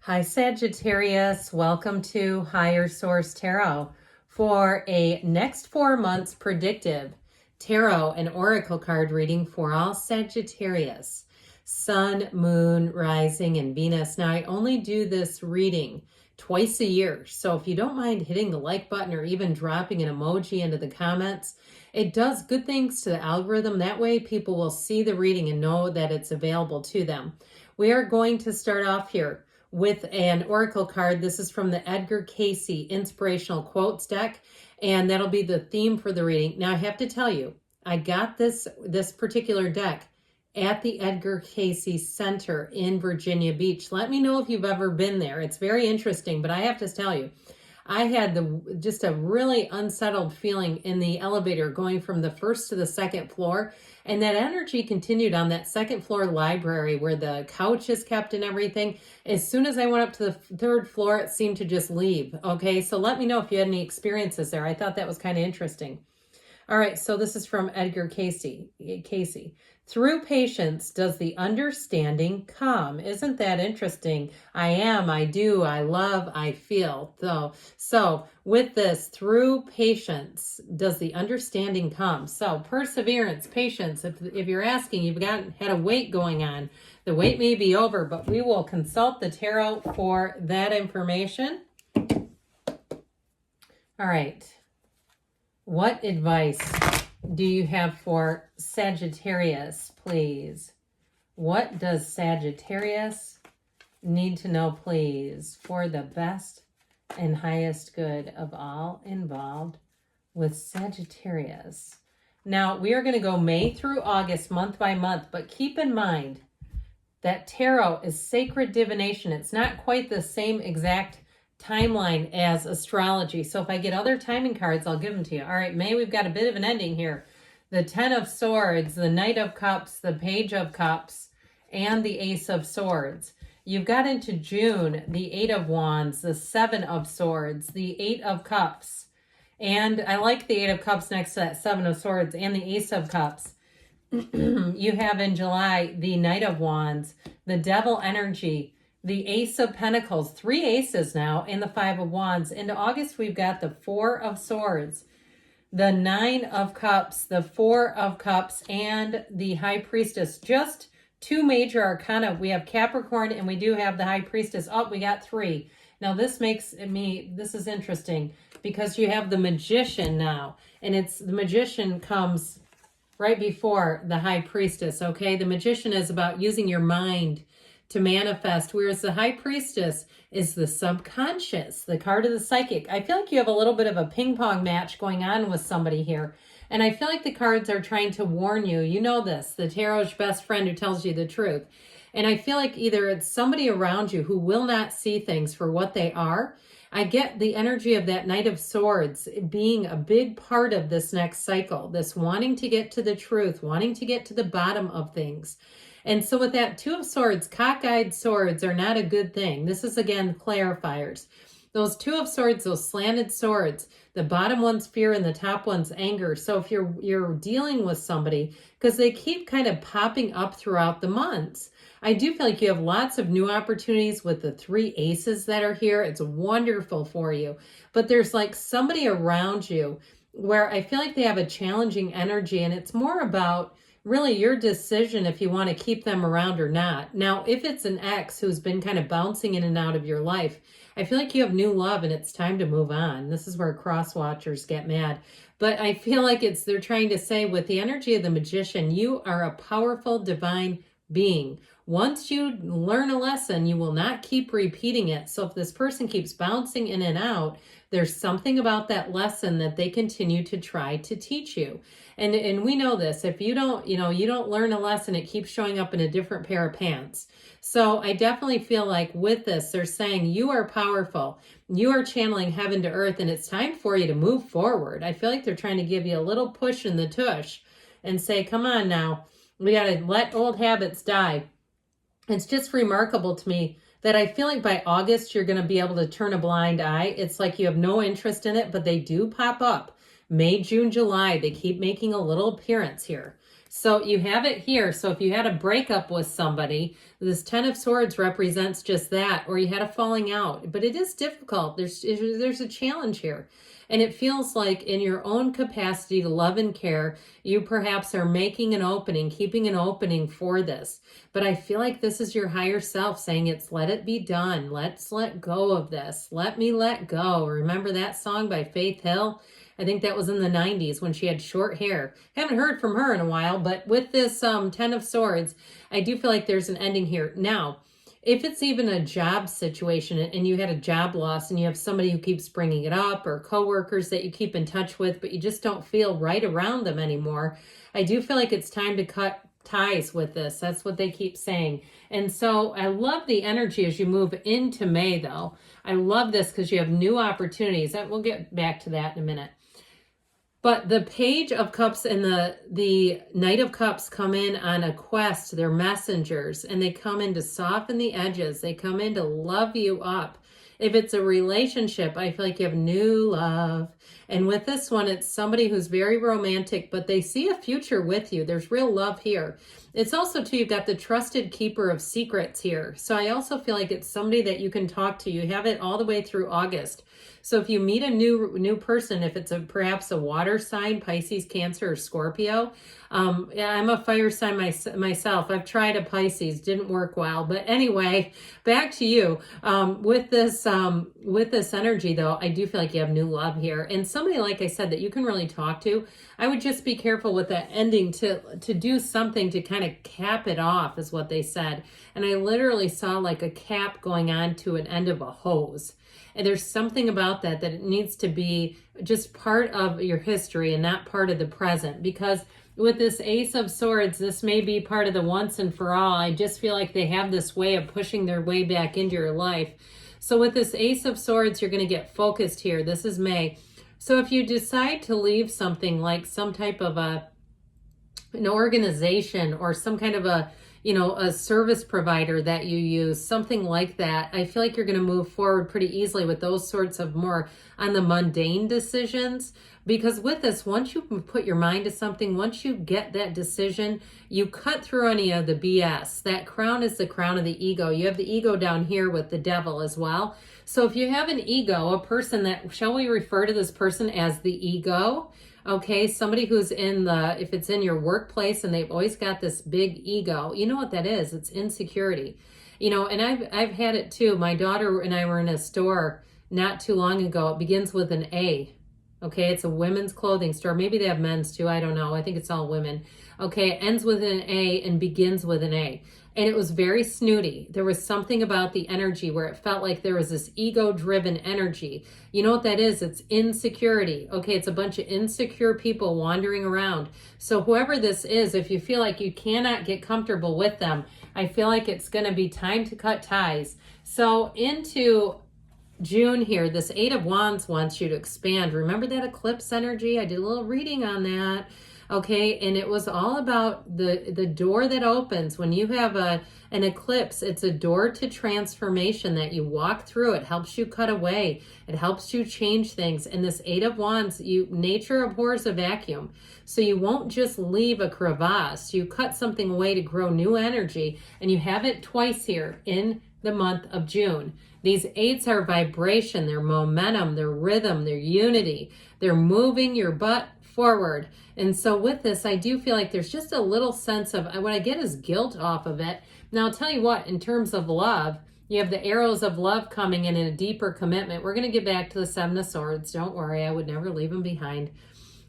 Hi, Sagittarius. Welcome to Higher Source Tarot for a next 4 months predictive tarot and oracle card reading for all Sagittarius, Sun, Moon, Rising, and Venus. Now, I only do this reading twice a year, so if you don't mind hitting the like button or even dropping an emoji into the comments, it does good things to the algorithm. That way, people will see the reading and know that it's available to them. We are going to start off here with an oracle card. This is from the Edgar Cayce Inspirational Quotes deck, and that'll be the theme for the reading. Now, I have to tell you, I got this particular deck at the Edgar Cayce Center in Virginia Beach. Let me know if you've ever been there. It's very interesting, but I have to tell you, I had just a really unsettled feeling in the elevator going from the first to the second floor. And that energy continued on that second floor library where the couch is kept and everything. As soon as I went up to the third floor, it seemed to just leave. Okay, so let me know if you had any experiences there. I thought that was kind of interesting. All right, so this is from Edgar Cayce. Through patience does the understanding come. Isn't that interesting? I am, I do, I love, I feel. So with this, through patience does the understanding come. So perseverance, patience. If you're asking, you've had a wait going on. The wait may be over, but we will consult the tarot for that information. All right. What advice do you have for Sagittarius, please? What does Sagittarius need to know, please, for the best and highest good of all involved with Sagittarius? Now, we are going to go May through August, month by month, but keep in mind that tarot is sacred divination. It's not quite the same exact timeline as astrology. So if I get other timing cards, I'll give them to you. All right, May, we've got a bit of an ending here. The 10 of Swords, the Knight of Cups, the Page of Cups, and the Ace of Swords. You've got into June, the 8 of Wands, the 7 of Swords, the 8 of Cups. And I like the 8 of Cups next to that 7 of Swords and the Ace of Cups. You have in July, the Knight of Wands, the Devil energy, the Ace of Pentacles, 3 aces now, and the 5 of Wands. Into August, we've got the 4 of Swords, the 9 of Cups, the 4 of Cups, and the High Priestess. Just 2 major arcana. We have Capricorn, and we do have the High Priestess. Oh, we got 3. Now, this is interesting, because you have the Magician now, and the Magician comes right before the High Priestess, okay? The Magician is about using your mind to manifest, whereas the High Priestess is the subconscious, the card of the psychic. I feel like you have a little bit of a ping pong match going on with somebody here. And I feel like the cards are trying to warn you. You know this, the tarot's best friend who tells you the truth. And I feel like either it's somebody around you who will not see things for what they are. I get the energy of that Knight of Swords being a big part of this next cycle, this wanting to get to the truth, wanting to get to the bottom of things. And so with that 2 of Swords, cockeyed swords are not a good thing. This is, again, clarifiers. Those 2 of Swords, those slanted swords, the bottom one's fear and the top one's anger. So if you're dealing with somebody, because they keep kind of popping up throughout the months, I do feel like you have lots of new opportunities with the 3 aces that are here. It's wonderful for you. But there's like somebody around you where I feel like they have a challenging energy, and it's more about really your decision if you want to keep them around or not. Now, if it's an ex who's been kind of bouncing in and out of your life, I feel like you have new love and it's time to move on. This is where cross watchers get mad. But I feel like they're trying to say with the energy of the Magician, you are a powerful divine being. Once you learn a lesson, you will not keep repeating it. So if this person keeps bouncing in and out, there's something about that lesson that they continue to try to teach you. And we know this. If you don't learn a lesson, it keeps showing up in a different pair of pants. So I definitely feel like with this, they're saying you are powerful. You are channeling heaven to earth, and it's time for you to move forward. I feel like they're trying to give you a little push in the tush and say, come on now, we got to let old habits die. It's just remarkable to me that I feel like by August, you're going to be able to turn a blind eye. It's like you have no interest in it, but they do pop up. May, June, July, they keep making a little appearance here. So you have it here. So if you had a breakup with somebody, this 10 of Swords represents just that, or you had a falling out. But it is difficult. There's a challenge here. And it feels like in your own capacity to love and care, you perhaps are making an opening, keeping an opening for this. But I feel like this is your higher self saying it's let it be done. Let's let go of this. Let me let go. Remember that song by Faith Hill? I think that was in the 90s when she had short hair. Haven't heard from her in a while, but with this 10 of Swords, I do feel like there's an ending here. Now, if it's even a job situation and you had a job loss and you have somebody who keeps bringing it up, or coworkers that you keep in touch with, but you just don't feel right around them anymore, I do feel like it's time to cut ties with this. That's what they keep saying. And so I love the energy as you move into May, though. I love this because you have new opportunities. We'll get back to that in a minute. But the Page of Cups and the Knight of Cups come in on a quest. They're messengers, and they come in to soften the edges. They come in to love you up. If it's a relationship, I feel like you have new love. And with this one, it's somebody who's very romantic, but they see a future with you. There's real love here. It's also, too, you've got the trusted keeper of secrets here. So I also feel like it's somebody that you can talk to. You have it all the way through August. So if you meet a new person, if it's perhaps a water sign, Pisces, Cancer, or Scorpio, yeah, I'm a fire sign myself. I've tried a Pisces, didn't work well. But anyway, back to you. With this energy, though, I do feel like you have new love here, and somebody, like I said, that you can really talk to. I would just be careful with that ending to do something to kind of cap it off, is what they said. And I literally saw like a cap going on to an end of a hose. And there's something about that it needs to be just part of your history and not part of the present. Because with this Ace of Swords, this may be part of the once and for all. I just feel like they have this way of pushing their way back into your life. So with this Ace of Swords, you're going to get focused here. This is May. So if you decide to leave something like some type of an organization or some kind of a service provider that you use, something like that, I feel like you're going to move forward pretty easily with those sorts of more on the mundane decisions. Because with this, once you put your mind to something, once you get that decision, you cut through any of the BS. That crown is the crown of the ego. You have the ego down here with the devil as well. So if you have an ego, a person that, shall we refer to this person as the ego? Okay, somebody who's if it's in your workplace and they've always got this big ego, you know what that is? It's insecurity. And I've had it too. My daughter and I were in a store not too long ago. It begins with an A. Okay, it's a women's clothing store. Maybe they have men's too. I don't know. I think it's all women. Okay, it ends with an A and begins with an A. And it was very snooty. There was something about the energy where it felt like there was this ego-driven energy. You know what that is? It's insecurity. Okay, it's a bunch of insecure people wandering around. So whoever this is, if you feel like you cannot get comfortable with them, I feel like it's going to be time to cut ties. So into June here, this Eight of Wands wants you to expand. Remember that eclipse energy? I did a little reading on that. Okay, and it was all about the door that opens. When you have an eclipse, it's a door to transformation that you walk through. It helps you cut away. It helps you change things. And this Eight of Wands, nature abhors a vacuum. So you won't just leave a crevasse. You cut something away to grow new energy. And you have it twice here in the month of June. These eights are vibration, their momentum, their rhythm, their unity. They're moving your butt forward. And so with this, I do feel like there's just a little sense of, what I get is guilt off of it. Now, I'll tell you what, in terms of love, you have the arrows of love coming in a deeper commitment. We're going to get back to the Seven of Swords. Don't worry, I would never leave them behind.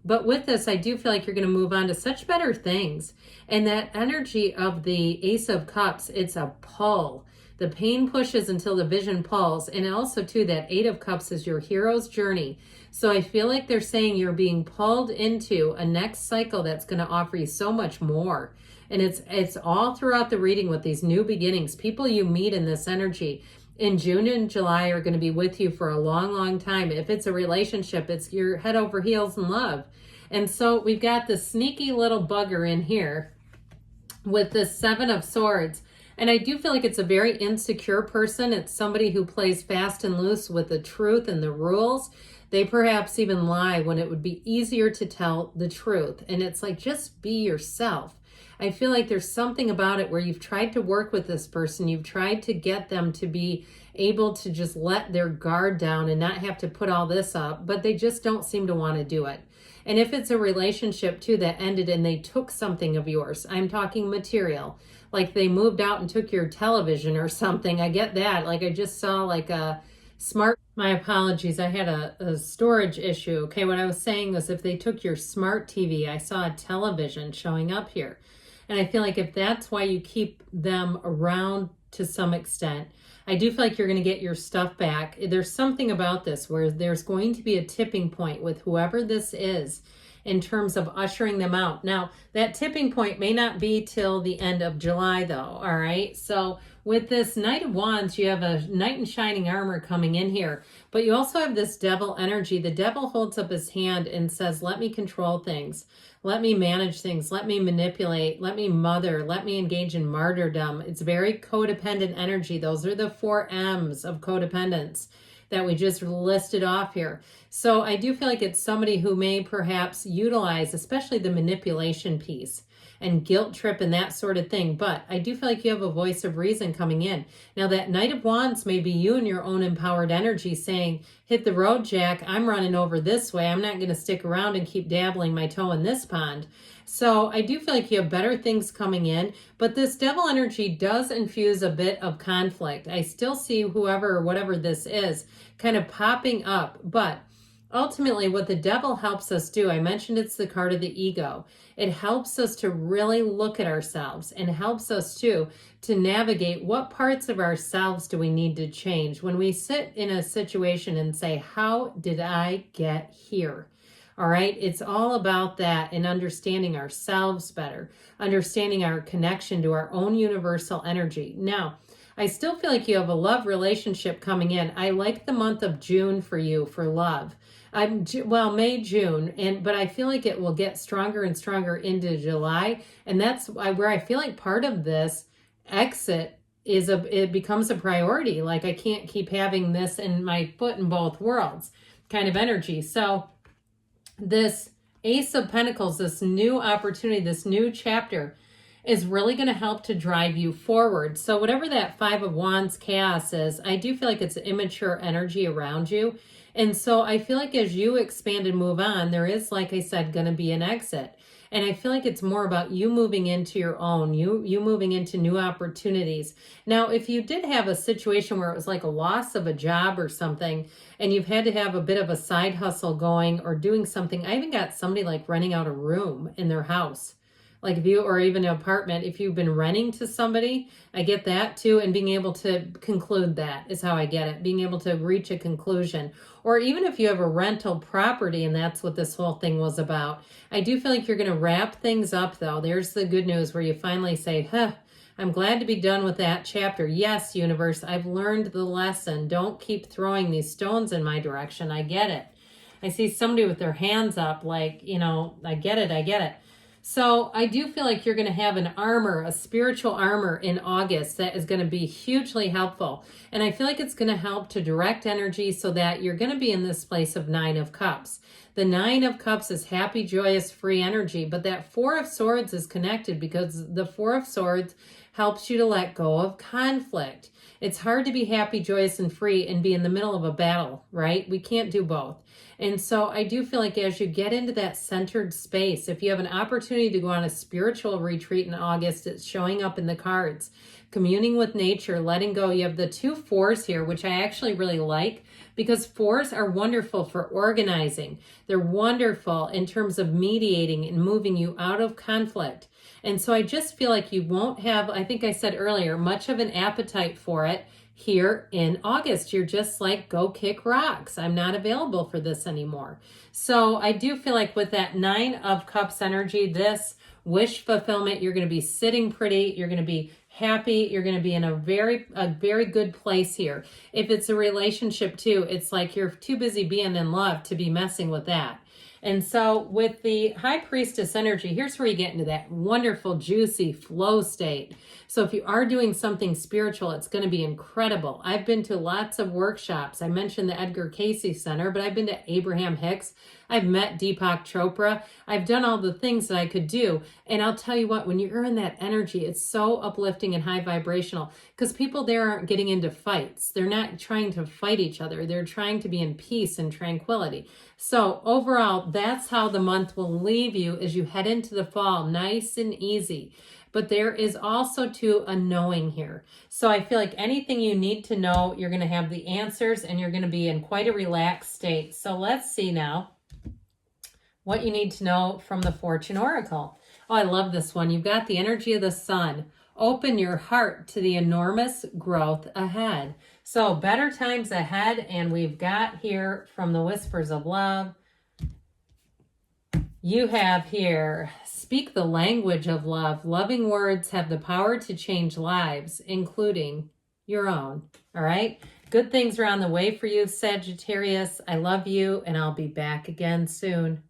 But with this, I do feel like you're going to move on to such better things. And that energy of the Ace of Cups, it's a pull. The pain pushes until the vision pulls. And also, too, that Eight of Cups is your hero's journey. So I feel like they're saying you're being pulled into a next cycle that's going to offer you so much more. And it's all throughout the reading with these new beginnings. People you meet in this energy in June and July are going to be with you for a long, long time. If it's a relationship, it's your head over heels in love. And so we've got this sneaky little bugger in here with this Seven of Swords. And I do feel like it's a very insecure person. It's somebody who plays fast and loose with the truth and the rules. They perhaps even lie when it would be easier to tell the truth. And it's like, just be yourself. I feel like there's something about it where you've tried to work with this person. You've tried to get them to be able to just let their guard down and not have to put all this up, but they just don't seem to want to do it. And if it's a relationship too that ended and they took something of yours, I'm talking material, like they moved out and took your television or something. I get that. Like I just saw like a smart, my apologies, I had a storage issue. Okay, what I was saying was if they took your smart TV, I saw a television showing up here. And I feel like if that's why you keep them around to some extent, I do feel like you're going to get your stuff back. There's something about this where there's going to be a tipping point with whoever this is in terms of ushering them out. Now, that tipping point may not be till the end of July though, all right? So with this Knight of Wands, you have a knight in shining armor coming in here, but you also have this devil energy. The devil holds up his hand and says, let me control things. Let me manage things. Let me manipulate. Let me mother. Let me engage in martyrdom. It's very codependent energy. Those are the 4 M's of codependence that we just listed off here. So I do feel like it's somebody who may perhaps utilize, especially the manipulation piece and guilt trip and that sort of thing. But I do feel like you have a voice of reason coming in. Now that Knight of Wands may be you and your own empowered energy saying, hit the road, Jack. I'm running over this way. I'm not going to stick around and keep dabbling my toe in this pond. So I do feel like you have better things coming in, but this devil energy does infuse a bit of conflict. I still see whoever or whatever this is kind of popping up, but ultimately what the devil helps us do, I mentioned it's the card of the ego. It helps us to really look at ourselves and helps us too to navigate what parts of ourselves do we need to change when we sit in a situation and say, how did I get here? All right, it's all about that and understanding ourselves better, understanding our connection to our own universal energy. Now, I still feel like you have a love relationship coming in. I like the month of June for you for love. May, June, but I feel like it will get stronger and stronger into July. And that's where I feel like part of this exit it becomes a priority. Like I can't keep having this in my foot in both worlds kind of energy. So this Ace of Pentacles, this new opportunity, this new chapter is really going to help to drive you forward. So whatever that 5 of Wands chaos is, I do feel like it's immature energy around you. And so I feel like as you expand and move on, there is, like I said, going to be an exit. And I feel like it's more about you moving into your own, you moving into new opportunities. Now, if you did have a situation where it was like a loss of a job or something, and you've had to have a bit of a side hustle going or doing something, I even got somebody like renting out a room in their house. Like if you, or even an apartment, if you've been renting to somebody, I get that too. And being able to conclude that is how I get it. Being able to reach a conclusion. Or even if you have a rental property and that's what this whole thing was about. I do feel like you're going to wrap things up though. There's the good news where you finally say, I'm glad to be done with that chapter. Yes, universe, I've learned the lesson. Don't keep throwing these stones in my direction. I get it. I see somebody with their hands up like, I get it. So I do feel like you're going to have an armor, a spiritual armor in August that is going to be hugely helpful. And I feel like it's going to help to direct energy so that you're going to be in this place of 9 of Cups. The 9 of Cups is happy, joyous, free energy, but that 4 of Swords is connected because the 4 of Swords helps you to let go of conflict. It's hard to be happy, joyous, and free and be in the middle of a battle, right? We can't do both. And so I do feel like as you get into that centered space, if you have an opportunity to go on a spiritual retreat in August, it's showing up in the cards. Communing with nature, letting go. You have the 2 4s here, which I actually really like because 4s are wonderful for organizing. They're wonderful in terms of mediating and moving you out of conflict. And so I just feel like you won't have, I think I said earlier, much of an appetite for it here in August. You're just like, go kick rocks. I'm not available for this anymore. So I do feel like with that 9 of Cups energy, this wish fulfillment, you're going to be sitting pretty. You're going to be happy. You're going to be in a very good place here. If it's a relationship too, it's like you're too busy being in love to be messing with that. And so with the High Priestess energy, here's where you get into that wonderful, juicy flow state. So if you are doing something spiritual, it's going to be incredible. I've been to lots of workshops. I mentioned the Edgar Cayce Center, but I've been to Abraham Hicks. I've met Deepak Chopra. I've done all the things that I could do. And I'll tell you what, when you're in that energy, it's so uplifting and high vibrational because people there aren't getting into fights. They're not trying to fight each other. They're trying to be in peace and tranquility. So overall, that's how the month will leave you as you head into the fall, nice and easy. But there is also too a knowing here. So I feel like anything you need to know, you're going to have the answers and you're going to be in quite a relaxed state. So let's see now what you need to know from the Fortune Oracle. Oh, I love this one. You've got the energy of the sun. Open your heart to the enormous growth ahead. So better times ahead. And we've got here from the Whispers of Love, you have here, speak the language of love. Loving words have the power to change lives, including your own. All right. Good things are on the way for you, Sagittarius. I love you, and I'll be back again soon.